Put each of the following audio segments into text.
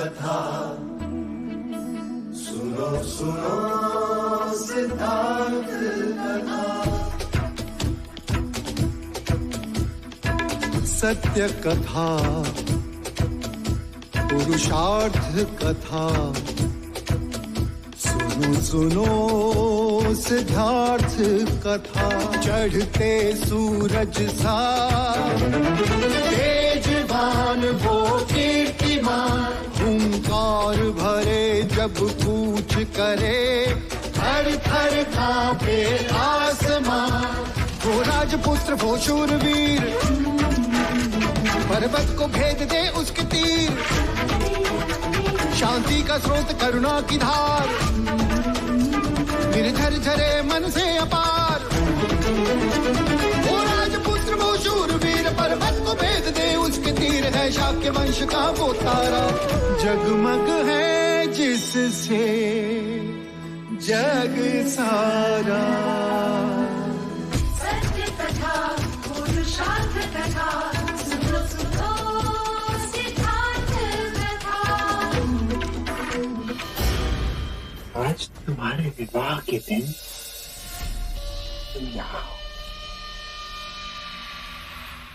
कथा सुनो सुनो सिद्धार्थ कथा। सत्य कथा पुरुषार्थ कथा सुनो सुनो सिद्धार्थ कथा। चढ़ते सूरज सा तेजवान वो कीर्तिमान, हुंकार भरे जब कूच करे, थर थर कांपे आसमान। वो राजपुत्र वो शूरवीर, पर्वत को भेद दे उसके तीर, शांति का स्रोत करुणा की धार, निर्झर झरे मन से अपार। वो राजपुत्र वो शूरवीर, पर्वत को भेद दे उसके तीर, है शाक्य वंश का वो तारा, जगमग है जिससे जग सारा। सत्य कथा पुरुषार्थ कथा सुनो सुनो सिद्धार्थ कथा। आज तुम्हारे विवाह के दिन तुम यहाँ आओ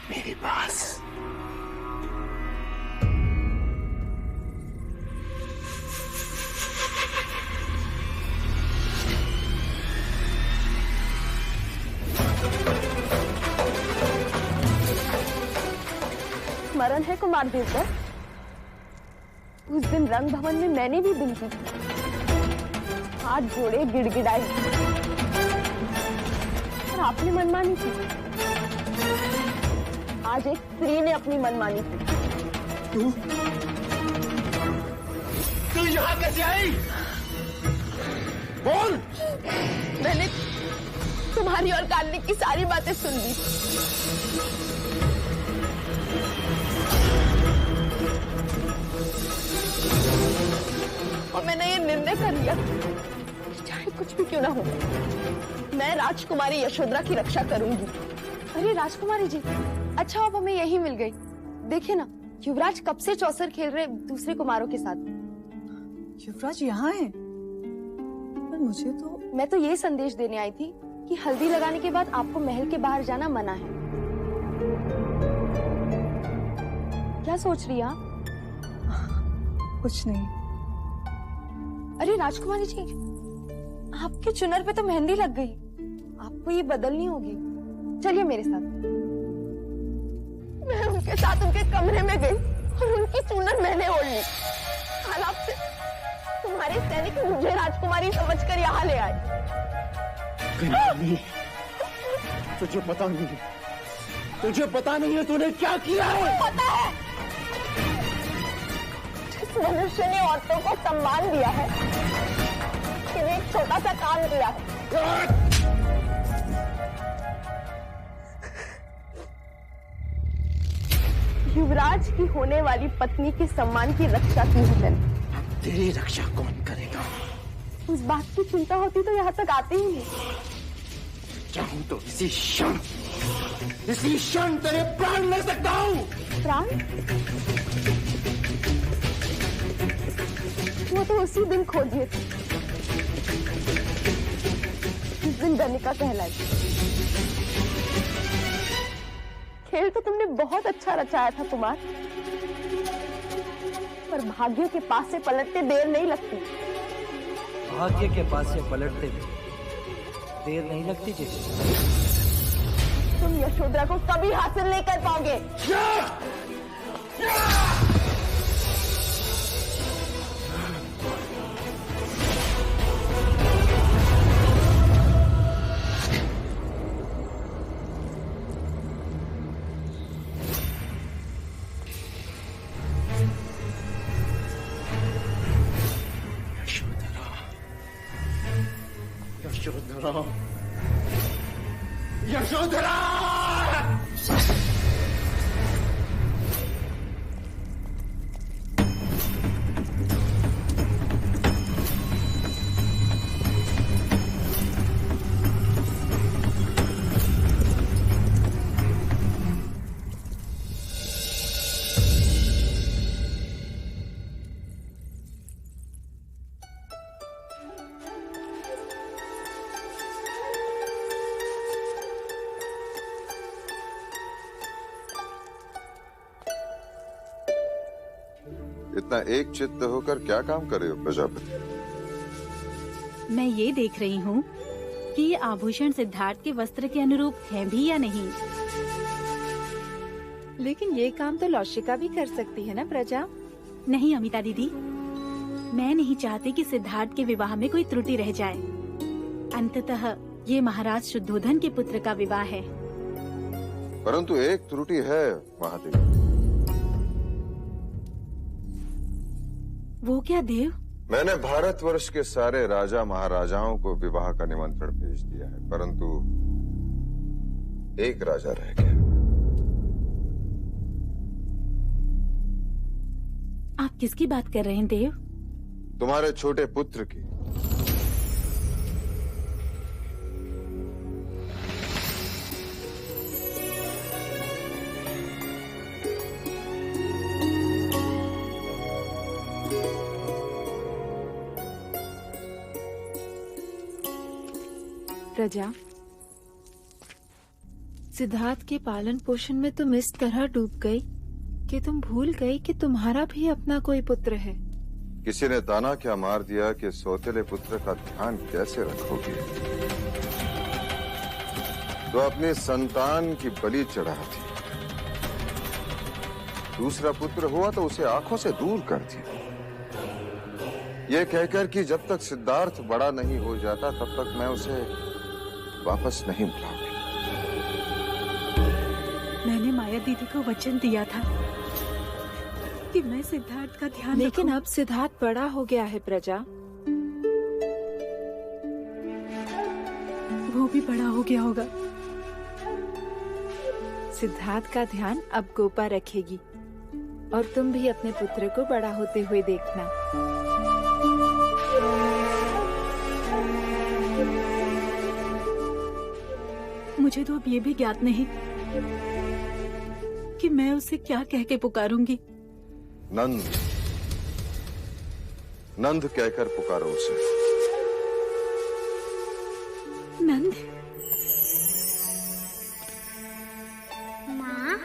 मेरे पास। स्मरण है कुमार देवकर, उस दिन रंग भवन में मैंने भी बिनती की, हाथ जोड़े गिड़गिड़ाए, और आपने मनमानी की। आज एक स्त्री ने अपनी मनमानी की। तू यहाँ कैसे आई? बोल। मैंने तुम्हारी और कार्तिक की सारी बातें सुन ली, और मैंने ये निर्णय कर लिया कि चाहे कुछ भी क्यों ना हो, मैं राजकुमारी यशोधरा की रक्षा करूंगी। अरे राजकुमारी जी, अच्छा अब हमें यही मिल गई। देखिए ना, युवराज कब से चौसर खेल रहे दूसरे कुमारों के साथ। युवराज यहाँ है? पर मुझे तो मैं तो ये संदेश देने आई थी कि हल्दी लगाने के बाद आपको महल के बाहर जाना मना है। क्या सोच रही आप? कुछ नहीं। अरे राजकुमारी जी, आपके चुनर पे तो मेहंदी लग गई, आपको ये बदलनी होगी। चलिए मेरे साथ। मैं उनके साथ उनके कमरे में गई और उनकी चुनर मैंने ओढ़ ली। हालात से तुम्हारे सैनिक मुझे राजकुमारी समझकर यहाँ ले आए। तुझे पता नहीं, तुझे पता नहीं है तूने क्या किया है? पता है, जिस मनुष्य ने औरतों को सम्मान दिया है, उसने एक छोटा सा काम किया है। युवराज की होने वाली पत्नी के सम्मान की रक्षा की है मैंने। तेरी रक्षा कौन करेगा? उस बात की चिंता होती तो यहाँ तक आती ही नहीं। चाहूं तो इसी क्षण तेरे प्राण ले सकता हूँ। प्राण? वो तो उसी दिन खो दिए थे, जिस दिन गणिका कहलाई। खेल तो तुमने बहुत अच्छा रचाया था कुमार, पर भाग्य के पास से पलटते देर नहीं लगती। भाग्य के पास से पलटते देर नहीं लगती जी। तुम यशोधरा को कभी हासिल नहीं कर पाओगे। यशोधरा, यशोधरा! इतना एक चित्त होकर क्या काम कर रहे हो प्रजापति? मैं ये देख रही हूँ कि ये आभूषण सिद्धार्थ के वस्त्र के अनुरूप हैं भी या नहीं। लेकिन ये काम तो लौशिका भी कर सकती है ना प्रजा? नहीं अमिता दीदी, मैं नहीं चाहती कि सिद्धार्थ के विवाह में कोई त्रुटि रह जाए। अंततः ये महाराज शुद्धोधन के पुत्र का विवाह है। परंतु एक त्रुटि है महादेवी। वो क्या देव? मैंने भारतवर्ष के सारे राजा महाराजाओं को विवाह का निमंत्रण भेज दिया है, परंतु एक राजा रह गया। आप किसकी बात कर रहे हैं देव? तुम्हारे छोटे पुत्र की। प्रजा, सिद्धार्थ के पालन पोषण में तुम इस तरह डूब गई कि तुम भूल गई कि तुम्हारा भी अपना कोई पुत्र है। किसी ने ताना क्या मार दिया कि सौतेले पुत्र का ध्यान कैसे रखोगे, तो अपने संतान की बलि चढ़ाती। दूसरा पुत्र हुआ तो उसे आंखों से दूर कर दिया, ये कहकर कि जब तक सिद्धार्थ बड़ा नहीं हो जाता तब तक मैं उसे वापस नहीं बुलाऊंगी। मैंने माया दीदी को वचन दिया था कि मैं सिद्धार्थ का ध्यान लेकिन अब सिद्धार्थ बड़ा हो गया है प्रजा। वो भी बड़ा हो गया होगा। सिद्धार्थ का ध्यान अब गोपा रखेगी और तुम भी अपने पुत्र को बड़ा होते हुए देखना। मुझे तो अब ये भी ज्ञात नहीं कि मैं उसे क्या कह के पुकारूंगी। नंद, नंद कहकर पुकारो उसे। नंद? माँ,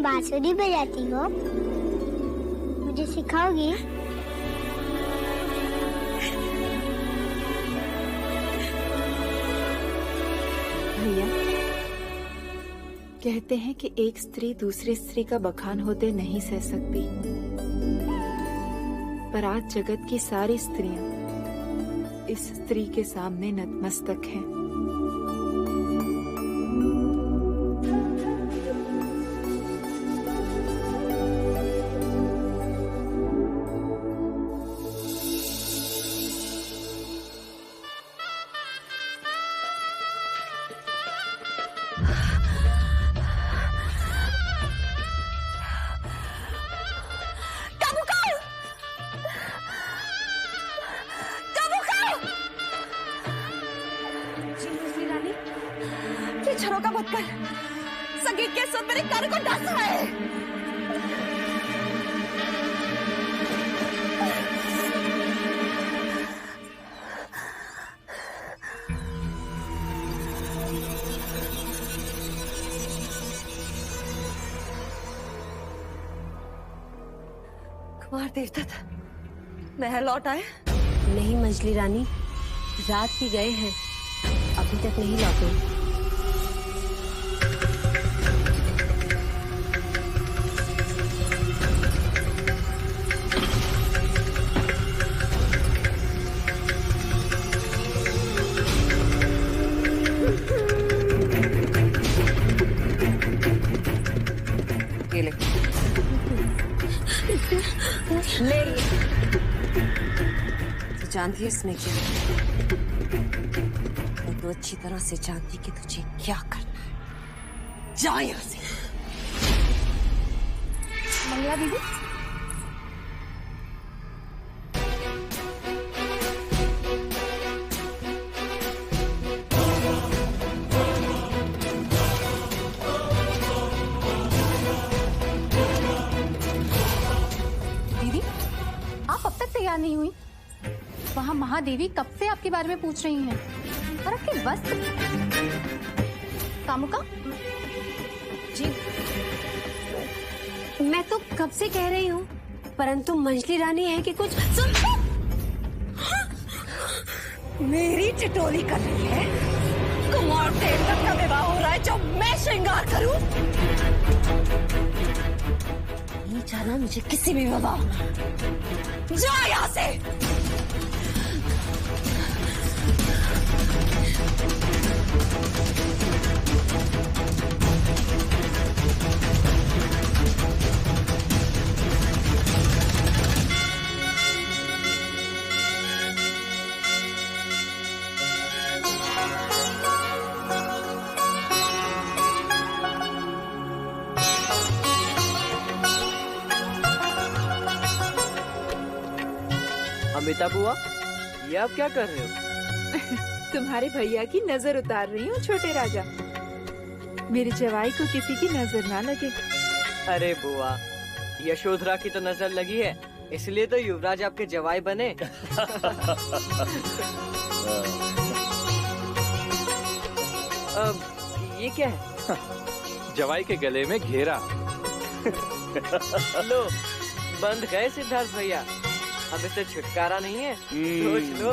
बांसुरी बजाती हो? मुझे सिखाओगी? भैया, कहते हैं कि एक स्त्री दूसरी स्त्री का बखान होते नहीं सह सकती, पर आज जगत की सारी स्त्रियां इस स्त्री के सामने नतमस्तक हैं। झरोका मत कर, संगीत के सुर मेरे कान को डस रहे हैं। कुमार देवता महल लौट आए? नहीं मंजली रानी, रात की गए हैं, अभी तक नहीं लौटे। ले तो जानती है इसमें क्या? मैं तो अच्छी तरह से जानती कि तुझे क्या करना है। जा यहाँ से। मंगला दीदी, दीदी आप अब तक तैयार नहीं हुई? वहाँ महादेवी कब से आपके बारे में पूछ रही हैं। और आपके वस्त्र। कामुका जी, मैं तो कब से कह रही हूँ, परंतु मंजली रानी है कि कुछ सुन। मेरी टिटोली कर रही है। कुमार देवता का विवाह हो रहा है जो मैं श्रृंगार करूं। नहीं जाना मुझे किसी भी विवाह में। जा यहाँ से। अमिता बुआ, ये आप क्या कर रहे हो? तुम्हारे भैया की नजर उतार रही हूँ छोटे राजा। मेरे जवाई को किसी की नजर ना लगे। अरे बुआ, यशोधरा की तो नजर लगी है, इसलिए तो युवराज आपके जवाई बने। अब ये क्या है? जवाई के गले में घेरा। लो, बंद गए सिद्धार्थ भैया, अब इससे छुटकारा नहीं है। सोच लो।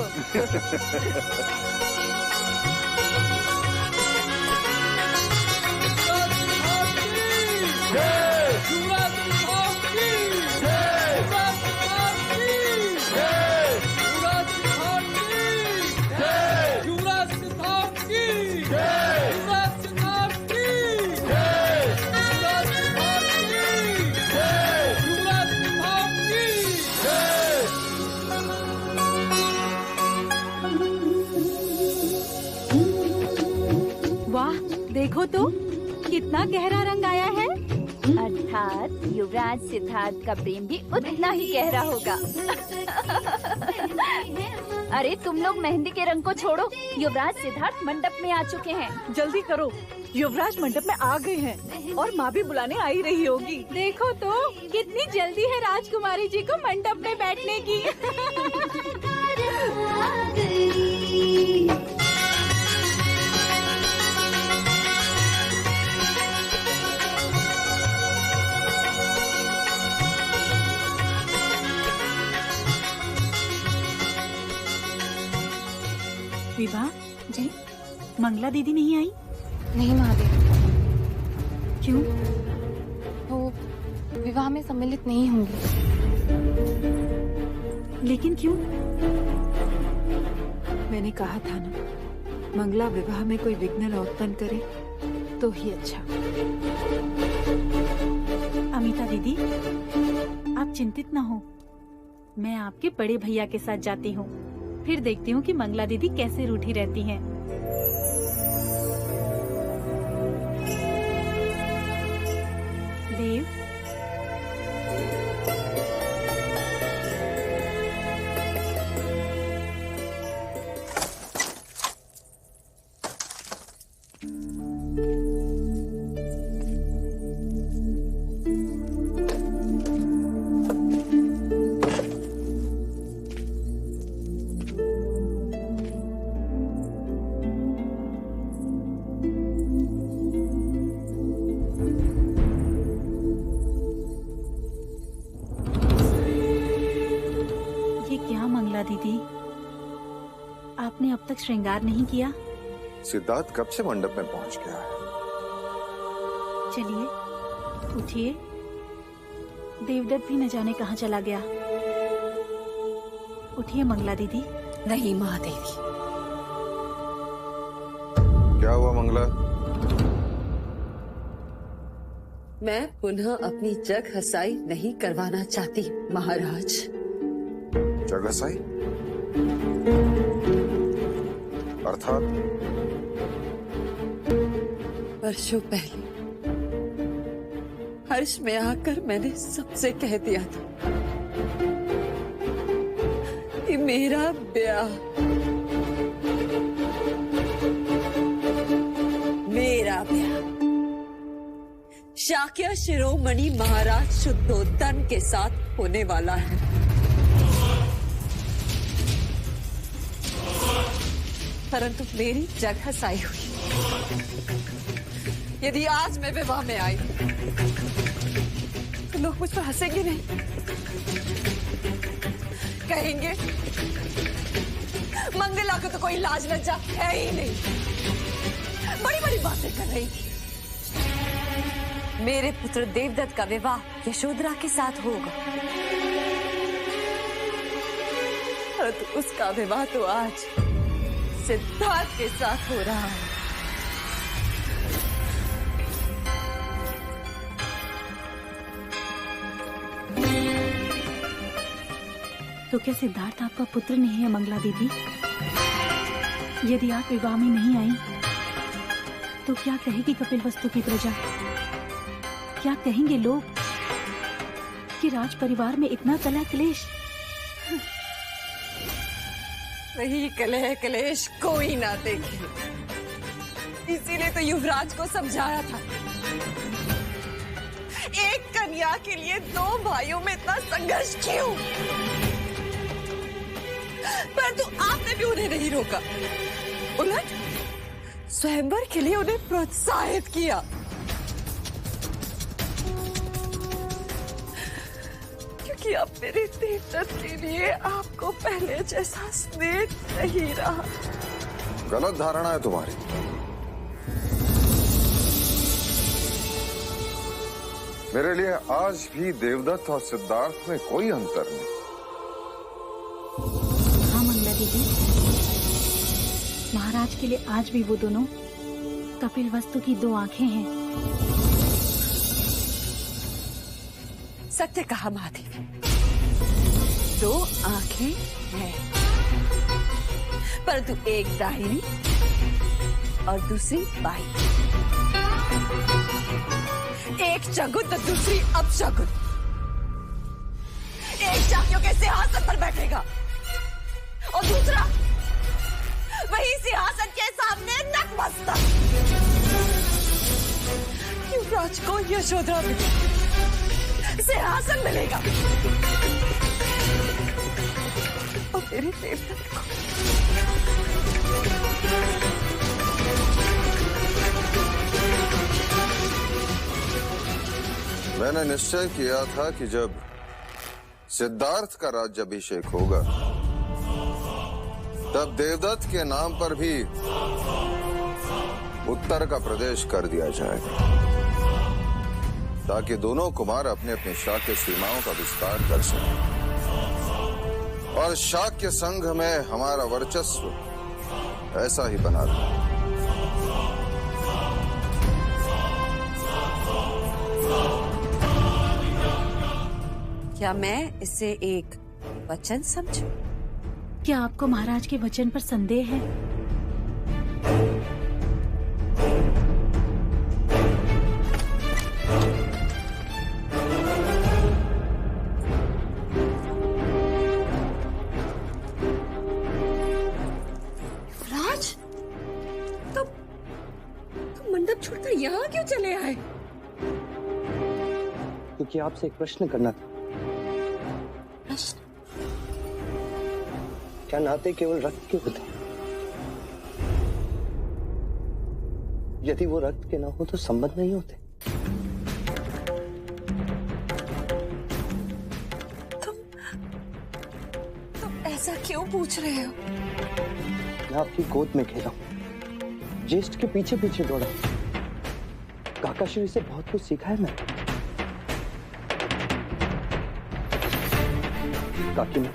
देखो तो कितना गहरा रंग आया है। अर्थात युवराज सिद्धार्थ का प्रेम भी उतना ही गहरा होगा। अरे तुम लोग मेहंदी के रंग को छोड़ो, युवराज सिद्धार्थ मंडप में आ चुके हैं। जल्दी करो, युवराज मंडप में आ गए हैं और माँ भी बुलाने आई रही होगी। देखो तो कितनी जल्दी है राजकुमारी जी को मंडप में बैठने की। विभा जी, मंगला दीदी नहीं आई? नहीं महादेवी। क्यों? वो विवाह में सम्मिलित नहीं होंगी। लेकिन क्यों? मैंने कहा था ना, मंगला विवाह में कोई विघ्न न उत्पन्न करे तो ही अच्छा। अमिता दीदी, आप चिंतित न हो, मैं आपके बड़े भैया के साथ जाती हूँ, फिर देखती हूँ कि मंगला दीदी कैसे रूठी रहती हैं। देव, दीदी, आपने अब तक श्रृंगार नहीं किया? सिद्धार्थ कब से मंडप में पहुंच गया है। चलिए उठिए, देवदत्त भी न जाने कहाँ चला गया। उठिए मंगला दीदी। नहीं महादेवी। क्या हुआ मंगला? मैं पुनः अपनी जग हसाई नहीं करवाना चाहती महाराज। जग हसाई? अर्थात? वर्षों पहले हर्ष में आकर मैंने सबसे कह दिया था कि मेरा ब्याह शाक्य शिरोमणि महाराज शुद्धोधन के साथ होने वाला है। परंतु मेरी जगह साई हुई। यदि आज मैं विवाह में आई तो लोग मुझ पर हंसेंगे नहीं, कहेंगे मंगला को तो कोई लाज लज्जा है ही नहीं, बड़ी बड़ी बातें कर रही थी। मेरे पुत्र देवदत्त का विवाह यशोधरा के साथ होगा, परंतु उसका विवाह तो आज सिद्धार्थ के साथ हो रहा है। तो क्या सिद्धार्थ आपका पुत्र नहीं है मंगला देवी? यदि आप विवाह में नहीं आई तो क्या कहेगी कपिलवस्तु की प्रजा? क्या कहेंगे लोग कि राज परिवार में इतना कलह क्लेश? वही कलह क्लेश कोई ना देखे, इसीलिए तो युवराज को समझाया था। एक कन्या के लिए दो भाइयों में इतना संघर्ष क्यों? परंतु आपने भी उन्हें नहीं रोका, उलट स्वयंवर के लिए उन्हें प्रोत्साहित किया। क्योंकि अब मेरे देवदत्त के लिए आपको पहले जैसा स्नेह नहीं रहा। गलत धारणा है तुम्हारी। मेरे लिए आज भी देवदत्त और सिद्धार्थ में कोई अंतर नहीं। हाँ मंगला दीदी, महाराज के लिए आज भी वो दोनों कपिलवस्तु की दो आंखें हैं। सत्य कहा महादेवी, दो आंखें हैं, परंतु एक दाहिनी और दूसरी बाईं। एक शगुन तो दूसरी अपशगुन। एक चाकियों के सिंहासन पर बैठेगा और दूसरा वही सिंहासन के सामने नतमस्तक। युवराज को यशोधरा में सिंहासन मिलेगा और मेरे देवदत्त को मैंने निश्चय किया था कि जब सिद्धार्थ का राज्याभिषेक होगा तब देवदत्त के नाम पर भी उत्तर का प्रदेश कर दिया जाएगा, ताकि दोनों कुमार अपने अपने शाक्य सीमाओं का विस्तार कर सकें और शाक्य संघ में हमारा वर्चस्व ऐसा ही बना रहे। क्या मैं इसे एक वचन समझूं? क्या आपको महाराज के वचन पर संदेह है? राज, तो मंडप छोड़कर यहाँ क्यों चले आए? क्योंकि आपसे एक प्रश्न करना था। प्रश्न? क्या नाते केवल रक्त के होते हैं? यदि वो रक्त के ना हो तो संबंध नहीं होते। तुम ऐसा क्यों पूछ रहे हो? मैं आपकी गोद में खेला हूं, ज्येष्ठ के पीछे पीछे दौड़ा, काकाश्री से बहुत कुछ सीखा है मैंने। काकी ने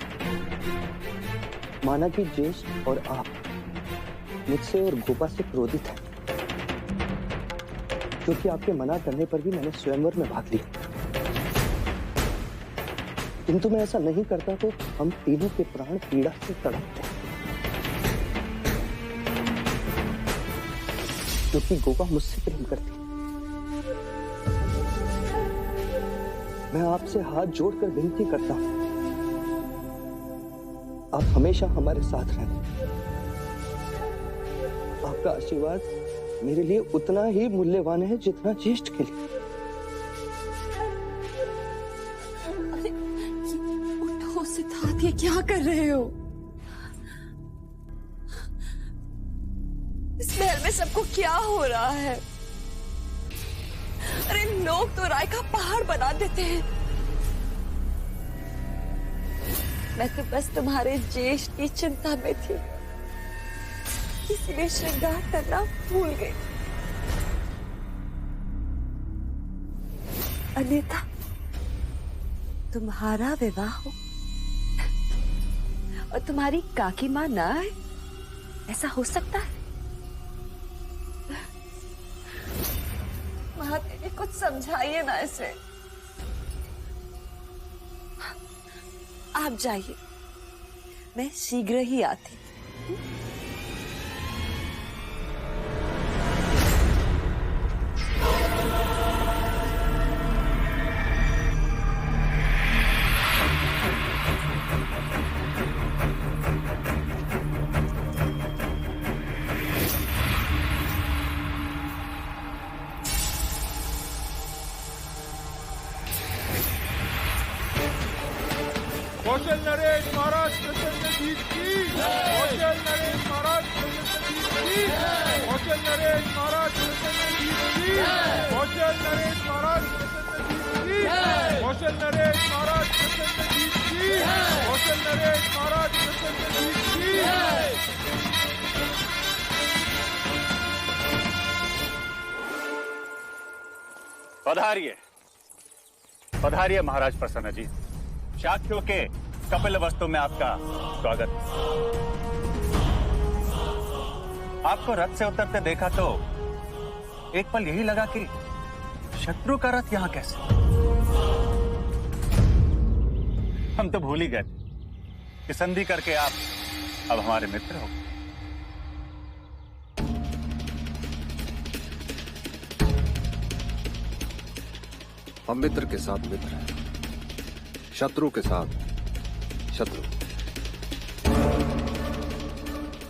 माना कि ज्येष्ठ और आप मुझसे और गोपा से क्रोधित हैं, क्योंकि आपके मना करने पर भी मैंने स्वयंवर में भाग लिया। किंतु मैं ऐसा नहीं करता तो हम तीनों के प्राण पीड़ा से तड़पते हैं, क्योंकि गोपा मुझसे प्रेम करती है। मैं आपसे हाथ जोड़कर विनती करता हूं, आप हमेशा हमारे साथ रहें। आपका आशीर्वाद मेरे लिए उतना ही मूल्यवान है जितना ज्येष्ठ के लिए। उठो सिद्धार्थ, ये क्या कर रहे हो? इस महल में सबको क्या हो रहा है? अरे लोग तो राय का पहाड़ बना देते हैं। मैं तो बस तुम्हारे ज्येष्ठ की चिंता में थी, इसलिए श्रृंगार करना भूल गई। अन्यथा तुम्हारा विवाह हो और तुम्हारी काकी मां ना आए, ऐसा हो सकता है? महादेवी कुछ समझाइए ना इसे। आप जाइए, मैं शीघ्र ही आती। कौशल नरेश महाराज प्रसन्न जीत की। कौशल नरेश महाराज प्रसन्न जीत की। कौशल नरेश महाराज प्रसन्न जीत की। कौशल नरेश महाराज प्रसन्न जीत की। कौशल नरेश महाराज प्रसन्न जीत की। कौशल नरेश महाराज प्रसन्न जीत की। पधारिए, पधारिए महाराज प्रसन्नजीत। शाक्यों के कपिल वस्तु में आपका स्वागत। आपको रथ से उतरते देखा तो एक पल यही लगा कि शत्रु का रथ यहां कैसे। हम तो भूल ही गए कि संधि करके आप अब हमारे मित्र हो। हम मित्र के साथ मित्र हैं, शत्रु के साथ शत्रु,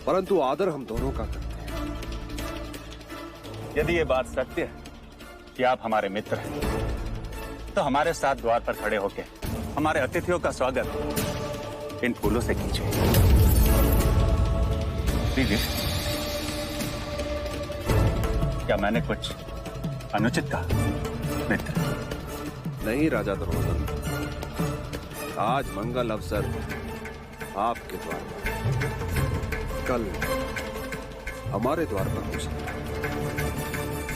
परंतु आदर हम दोनों का करते हैं। यदि ये बात सत्य है कि आप हमारे मित्र हैं, तो हमारे साथ द्वार पर खड़े होकर हमारे अतिथियों का स्वागत इन फूलों से कीजिए। दीजिए। क्या मैंने कुछ अनुचित कहा मित्र? नहीं राजा दुर्योधन, आज मंगल अवसर आपके द्वार पर, कल हमारे द्वार पर हो सकता है।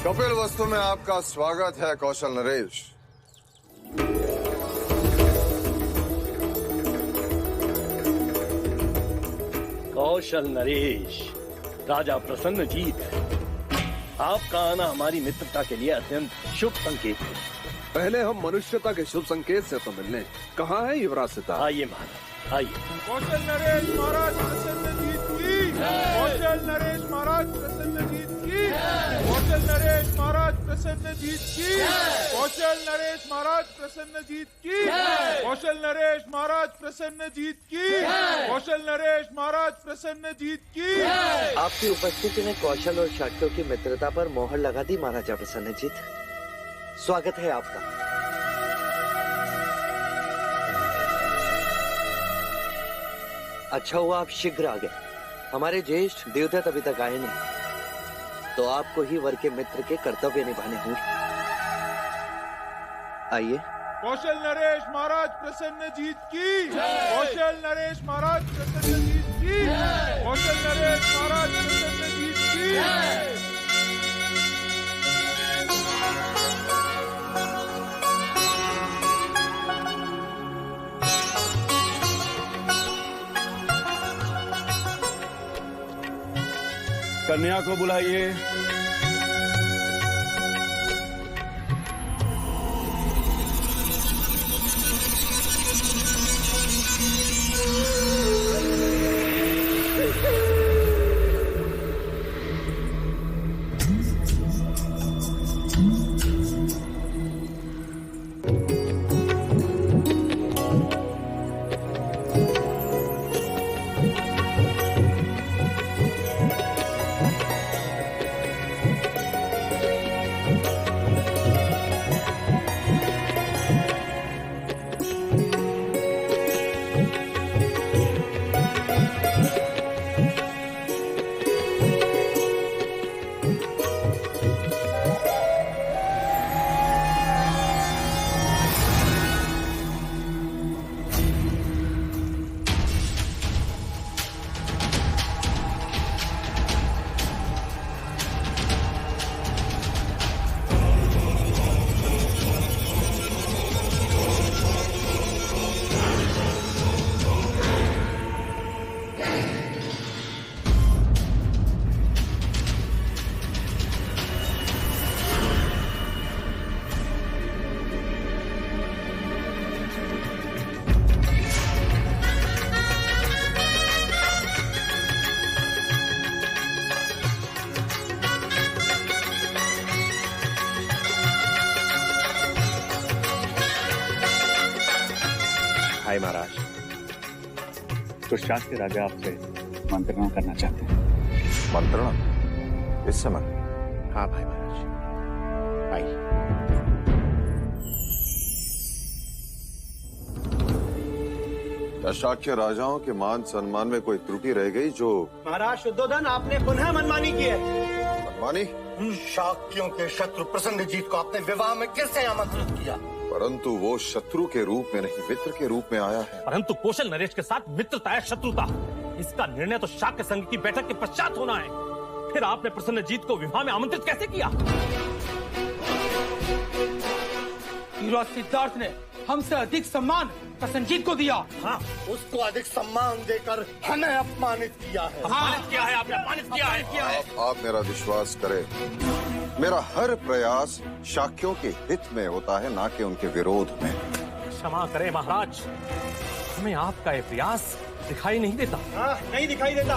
कपिल वस्तु में आपका स्वागत है कौशल नरेश। कौशल नरेश, राजा प्रसन्नजीत, आपका आना हमारी मित्रता के लिए अत्यंत शुभ संकेत है। पहले हम मनुष्यता के शुभ संकेत से तो मिलने। कहाँ है युवराज सिद्धार्थ? आइए महाराज, आइए। कौशल नरेश महाराज प्रसन्नजीत की। कौशल नरेश महाराज प्रसन्नजीत की। कौशल नरेश महाराज प्रसन्नजीत की। कौशल नरेश महाराज प्रसन्नजीत की। कौशल नरेश महाराज प्रसन्नजीत की। कौशल नरेश महाराज प्रसन्नजीत की। आपकी उपस्थिति ने कौशल और शाक्यों की मित्रता पर मोहर लगा दी महाराजा प्रसन्नजीत। स्वागत है आपका। अच्छा हुआ आप शीघ्र आ गए। हमारे ज्येष्ठ देवदत्त अभी तक आए नहीं, तो आपको ही वर के मित्र के कर्तव्य निभाने होंगे। आइए। कौशल नरेश महाराज प्रसन्नजीत की। कौशल नरेश महाराज प्रसन्नजीत की। कौशल नरेश महाराज प्रसन्नजीत की। कन्या को बुलाइए। हाय महाराज। तो शाक्य राजा आपसे मंत्रणा करना चाहते हैं। मंत्रणा? इस समय? हाँ भाई महाराज, आइए। शाक्य राजाओं के मान सम्मान में कोई त्रुटि रह गई जो? महाराज शुद्धोधन, आपने पुनः मनमानी की है। मनमानी? शाक्यों के शत्रु प्रसन्नजीत को आपने विवाह में कैसे आमंत्रित किया? परंतु वो शत्रु के रूप में नहीं, मित्र के रूप में आया है। परंतु कौशल नरेश के साथ मित्रता है शत्रुता, इसका निर्णय तो शाक्य संघ की बैठक के पश्चात होना है। फिर आपने प्रसन्नजीत को विवाह में आमंत्रित कैसे किया? युवराज सिद्धार्थ ने हमसे अधिक सम्मान प्रसन्नजीत को दिया। हाँ, उसको अधिक सम्मान देकर हमें अपमानित किया है। अपमानित किया है आपने, अपमानित किया है। आप मेरा विश्वास करें, मेरा हर प्रयास शाक्यों के हित में होता है, ना कि उनके विरोध में। क्षमा करें महाराज, हमें आपका ये प्रयास दिखाई नहीं देता। हाँ, नहीं दिखाई देता।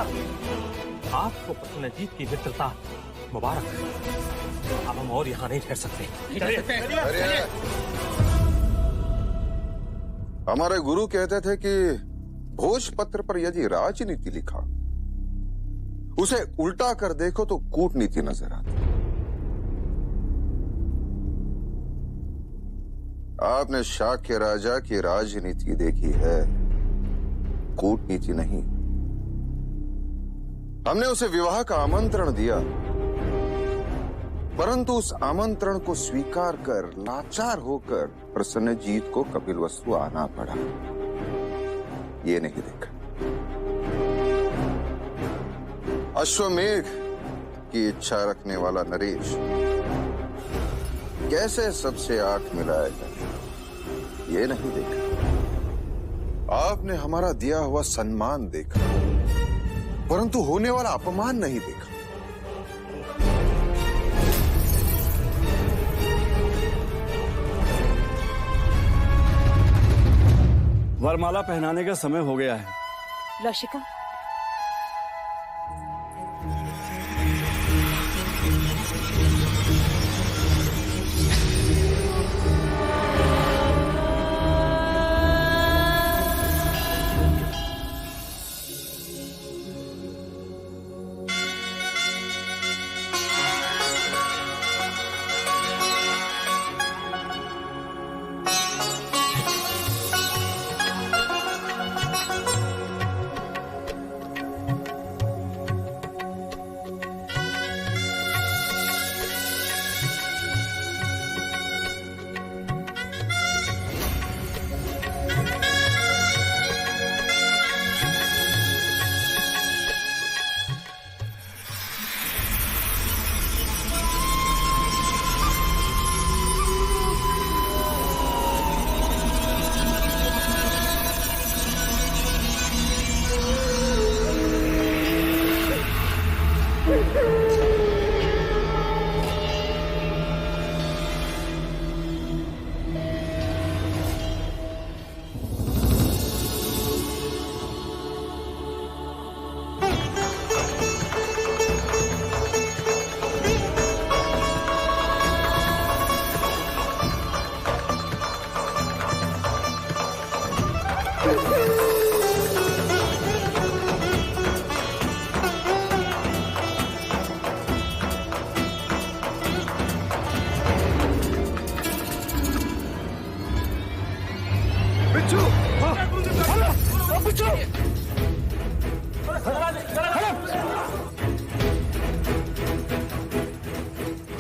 आपको प्रसन्नजीत की मित्रता मुबारक। अब हम और यहाँ नहीं ठहर सकते। हमारे गुरु कहते थे कि भोजपत्र पर यदि राजनीति लिखा, उसे उल्टा कर देखो तो कूटनीति नजर आती। आपने शाक्य राजा की राजनीति देखी है, कूटनीति नहीं। हमने उसे विवाह का आमंत्रण दिया, परंतु उस आमंत्रण को स्वीकार कर लाचार होकर प्रसन्नजीत को कपिलवस्तु आना पड़ा। ये नहीं देखा। अश्वमेघ की इच्छा रखने वाला नरेश कैसे सबसे आंख मिलाएगा, ये नहीं देखा। आपने हमारा दिया हुआ सम्मान देखा, परंतु होने वाला अपमान नहीं देखा। वरमाला पहनाने का समय हो गया है। लशिका,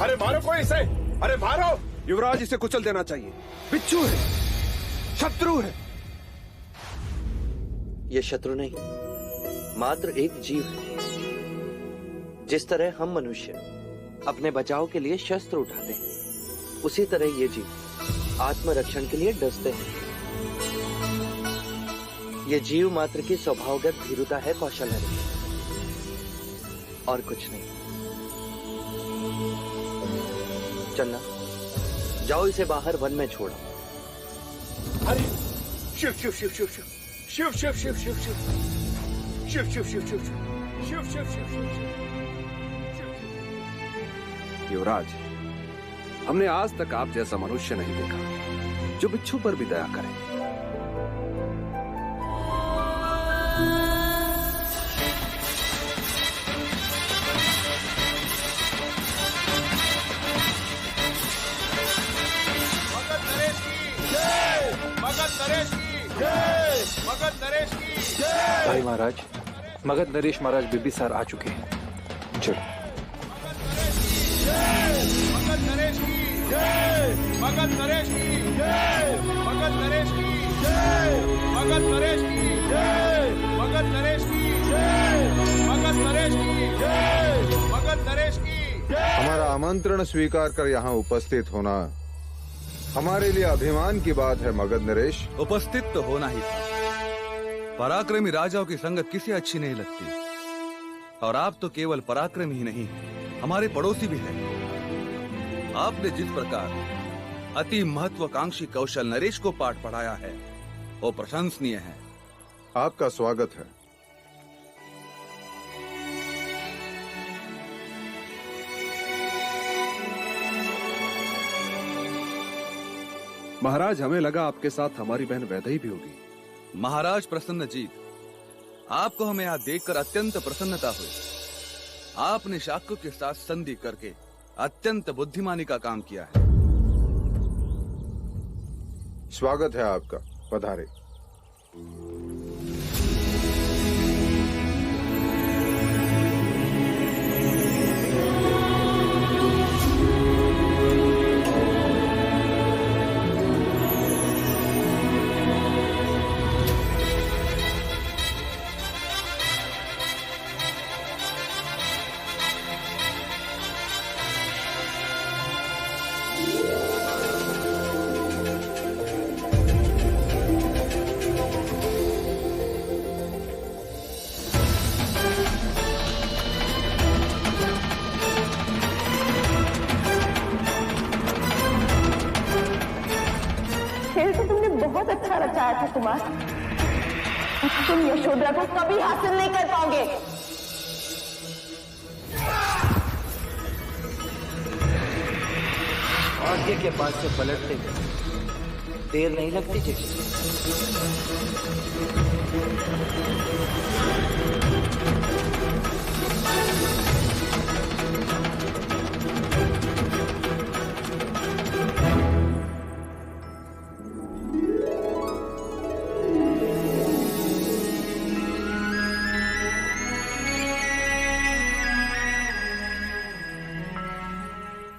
अरे मारो कोई इसे, अरे मारो। युवराज इसे कुचल देना चाहिए। बिच्छू है, शत्रु है। ये शत्रु नहीं, मात्र एक जीव है। जिस तरह हम मनुष्य अपने बचाव के लिए शस्त्र उठाते हैं, उसी तरह ये जीव आत्मरक्षण के लिए डसते हैं। ये जीव मात्र की स्वभावगत भीरुता है कौशल है, और कुछ नहीं। चलना, जाओ इसे बाहर वन में छोड़ो। अरे शिव शिव शिव शिव शिव शिव शिव शिव शिव शिव शिव शिव शिव शिव शिव शिव शिव शिव। युवराज, हमने आज तक आप जैसा मनुष्य नहीं देखा जो बिच्छू पर भी दया करे। मगध नरेश की जय, मगध नरेश की जय। भाई महाराज, मगध नरेश महाराज बिंबिसार आ चुके हैं। चलो। मगध नरेश की जय, मगध नरेश की जय, मगध नरेश की जय, मगध नरेश की जय, मगध नरेश की जय, मगध नरेश की जय, मगध नरेश की जय। हमारा आमंत्रण स्वीकार कर यहाँ उपस्थित होना हमारे लिए अभिमान की बात है मगध नरेश। उपस्थित तो होना ही था। पराक्रमी राजाओं की संगत किसे अच्छी नहीं लगती, और आप तो केवल पराक्रमी ही नहीं, हमारे पड़ोसी भी हैं। आपने जिस प्रकार अति महत्वाकांक्षी कौशल नरेश को पाठ पढ़ाया है वो प्रशंसनीय है। आपका स्वागत है। महाराज, हमें लगा आपके साथ हमारी बहन वैदेही भी होगी। महाराज प्रसन्नजीत, आपको हमें यहाँ देखकर अत्यंत प्रसन्नता हुई। आपने शाक्य के साथ संधि करके अत्यंत बुद्धिमानी का काम किया है। स्वागत है आपका, पधारे। बहुत अच्छा रचाया था कुमार। तुम यशोधरा को कभी हासिल नहीं कर पाओगे। आगे के पास से पलटते देर नहीं लगती जी।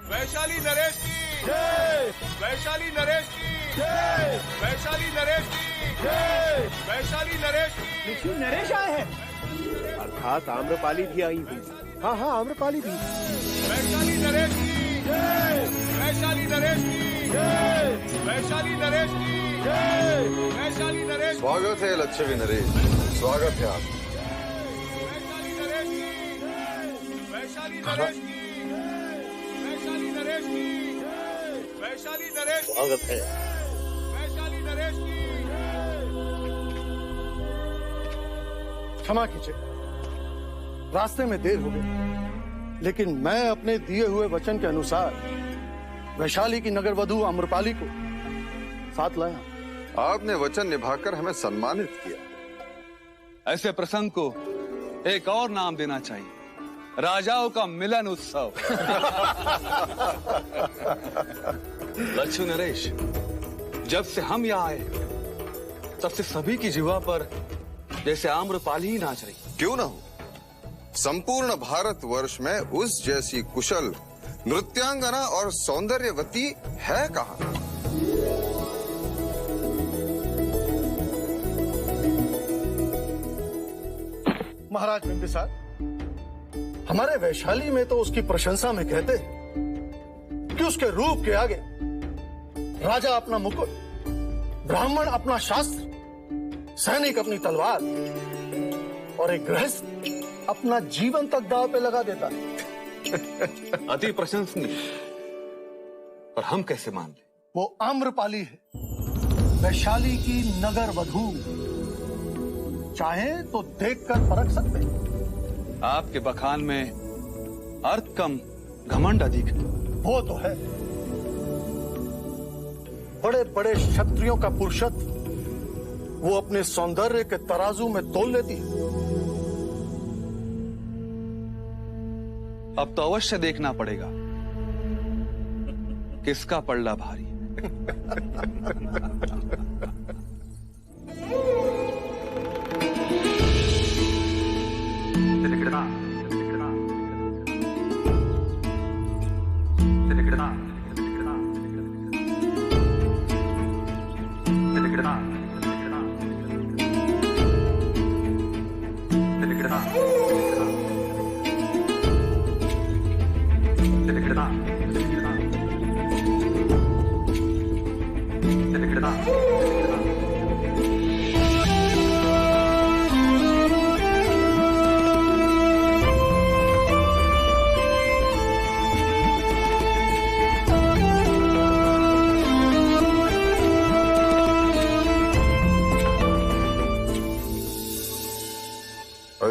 वैशाली नरेश की जय, वैशाली नरेश की जय, वैशाली नरेश की जय, वैशाली नरेश की। नरेश आए हैं, अर्थात आम्रपाली भी आई हुई। हाँ हाँ, आम्रपाली भी। वैशाली नरेश की जय, वैशाली नरेश की जय, वैशाली नरेश की जय, वैशाली नरेश। स्वागत है लक्ष्मी नरेश, स्वागत है आप। वैशाली नरेश की जय, वैशाली नरेश की, वैशाली नरेश की, वैशाली नरेश। स्वागत है। वैशाली नरेश की। क्षमा कीजिए, रास्ते में देर हो गई, लेकिन मैं अपने दिए हुए वचन के अनुसार वैशाली की नगरवधु आम्रपाली को साथ लाया। आपने वचन निभाकर हमें सम्मानित किया। ऐसे प्रसंग को एक और नाम देना चाहिए, राजाओं का मिलन उत्सव। लक्ष्मी नरेश, जब से हम यहाँ आए तब से सभी की जिह्वा पर जैसे आम्रपाली ही नाच रही। क्यों ना हो, संपूर्ण भारतवर्ष में उस जैसी कुशल नृत्यांगना और सौंदर्यवती है कहाँ? महाराज बिंबिसार, हमारे वैशाली में तो उसकी प्रशंसा में कहते हैं कि उसके रूप के आगे राजा अपना मुकुट, ब्राह्मण अपना शास्त्र, सैनिक अपनी तलवार और एक गृहस्थ अपना जीवन तक दांव पे लगा देता है। अति प्रशंसनीय, पर हम कैसे मान ले? वो आम्रपाली है, वैशाली की नगर वधू। चाहे तो देखकर परख सकते हैं। आपके बखान में अर्थ कम घमंड अधिक। वो तो है, बड़े बड़े क्षत्रियों का पुरुषत्व वो अपने सौंदर्य के तराजू में तोल लेती है। अब तो अवश्य देखना पड़ेगा किसका पल्ला भारी।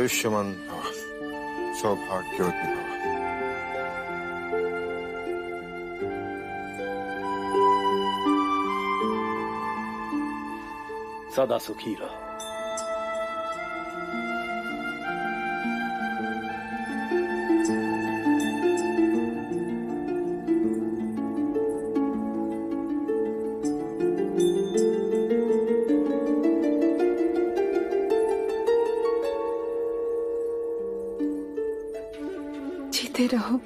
आयुष्मान भव, सौभाग्यवती भव। सदा सुखी रहो। जीते रहो।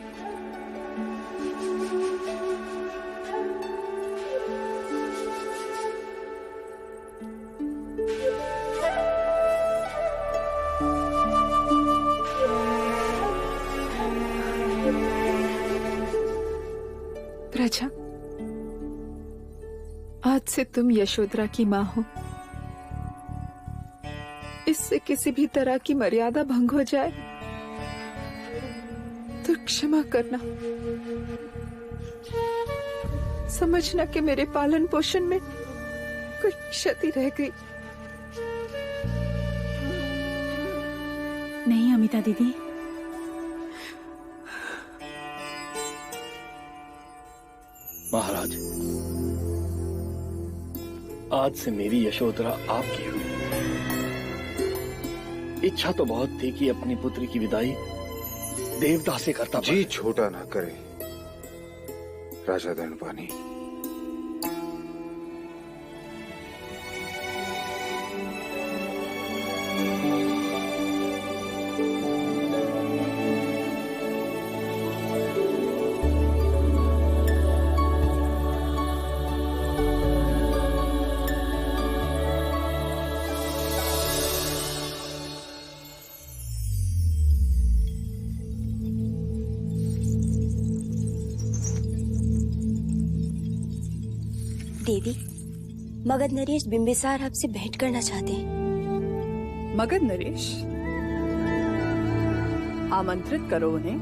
प्रजा, आज से तुम यशोधरा की माँ हो। इससे किसी भी तरह की मर्यादा भंग हो जाए तो क्षमा करना। समझना कि मेरे पालन पोषण में कोई क्षति रह गई। नहीं अमिता दीदी, महाराज, आज से मेरी यशोधरा आपकी हुई। इच्छा तो बहुत थी कि अपनी पुत्री की विदाई देवदास से करता। जी छोटा ना करे राजा दंडपानी। देवी, मगध नरेश बिंबिसार आपसे भेंट करना चाहते हैं। मगध नरेश, आमंत्रित करो उन्हें।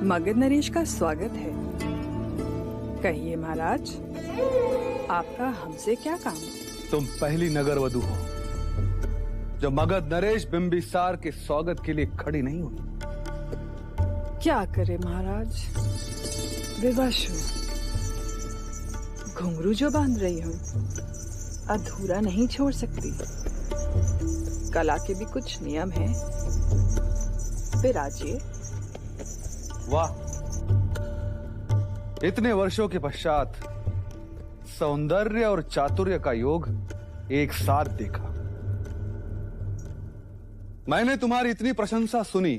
मगध नरेश का स्वागत है। कहिए महाराज, आपका हमसे क्या काम? तुम पहली नगर वधू हो जो मगध नरेश बिंबिसार के स्वागत के लिए खड़ी नहीं हुई। क्या करे महाराज, विवश हूं। घुंघरू जो बांध रही हूं अधूरा नहीं छोड़ सकती। कला के भी कुछ नियम हैं। विराजिए। वाह, इतने वर्षों के पश्चात सौंदर्य और चातुर्य का योग एक साथ देखा। मैंने तुम्हारी इतनी प्रशंसा सुनी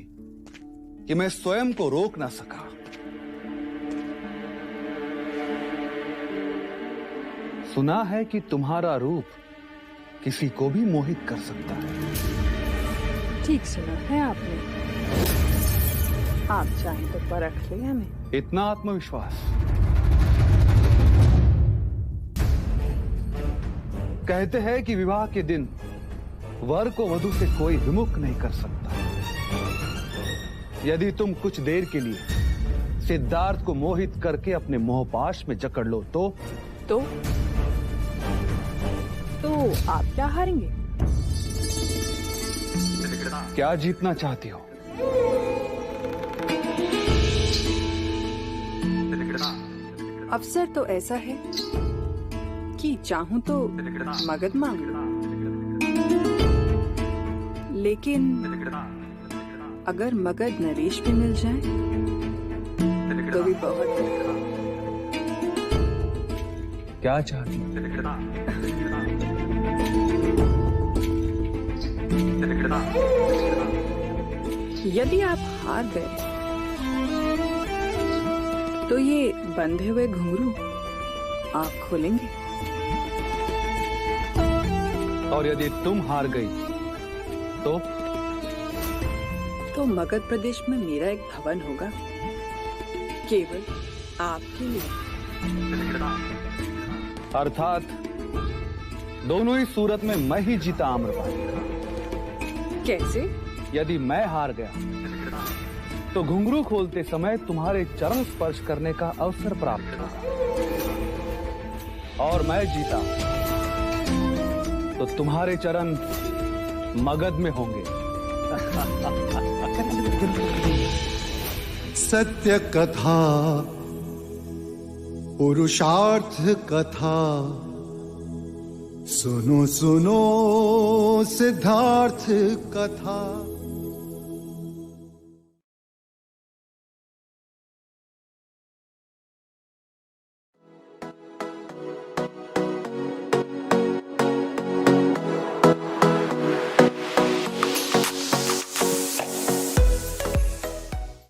कि मैं स्वयं को रोक ना सका। सुना है कि तुम्हारा रूप किसी को भी मोहित कर सकता है। ठीक सुना है आपने। आप चाहें तो परख ले हमें। इतना आत्मविश्वास? कहते हैं कि विवाह के दिन वर को वधू से कोई विमुख नहीं कर सकता। यदि तुम कुछ देर के लिए सिद्धार्थ को मोहित करके अपने मोहपाश में जकड़ लो तो आप क्या हारेंगे? क्या जीतना चाहती हो? अवसर तो ऐसा है कि चाहूं तो मगध मांग, लेकिन अगर मगध नरेश भी मिल जाए तो भी बहुत। क्या चाहती? यदि आप हार गए तो ये बंधे हुए घुंघरू आप खोलेंगे, और यदि तुम हार गई तो मगध प्रदेश में मेरा एक भवन होगा केवल आपके लिए। अर्थात दोनों ही सूरत में मैं ही जीता आम्रपाली। कैसे? यदि मैं हार गया तो घुंघरू खोलते समय तुम्हारे चरण स्पर्श करने का अवसर प्राप्त होगा, और मैं जीता तो तुम्हारे चरण मगध में होंगे। सत्य कथा, पुरुषार्थ कथा, सुनो सुनो सिद्धार्थ कथा।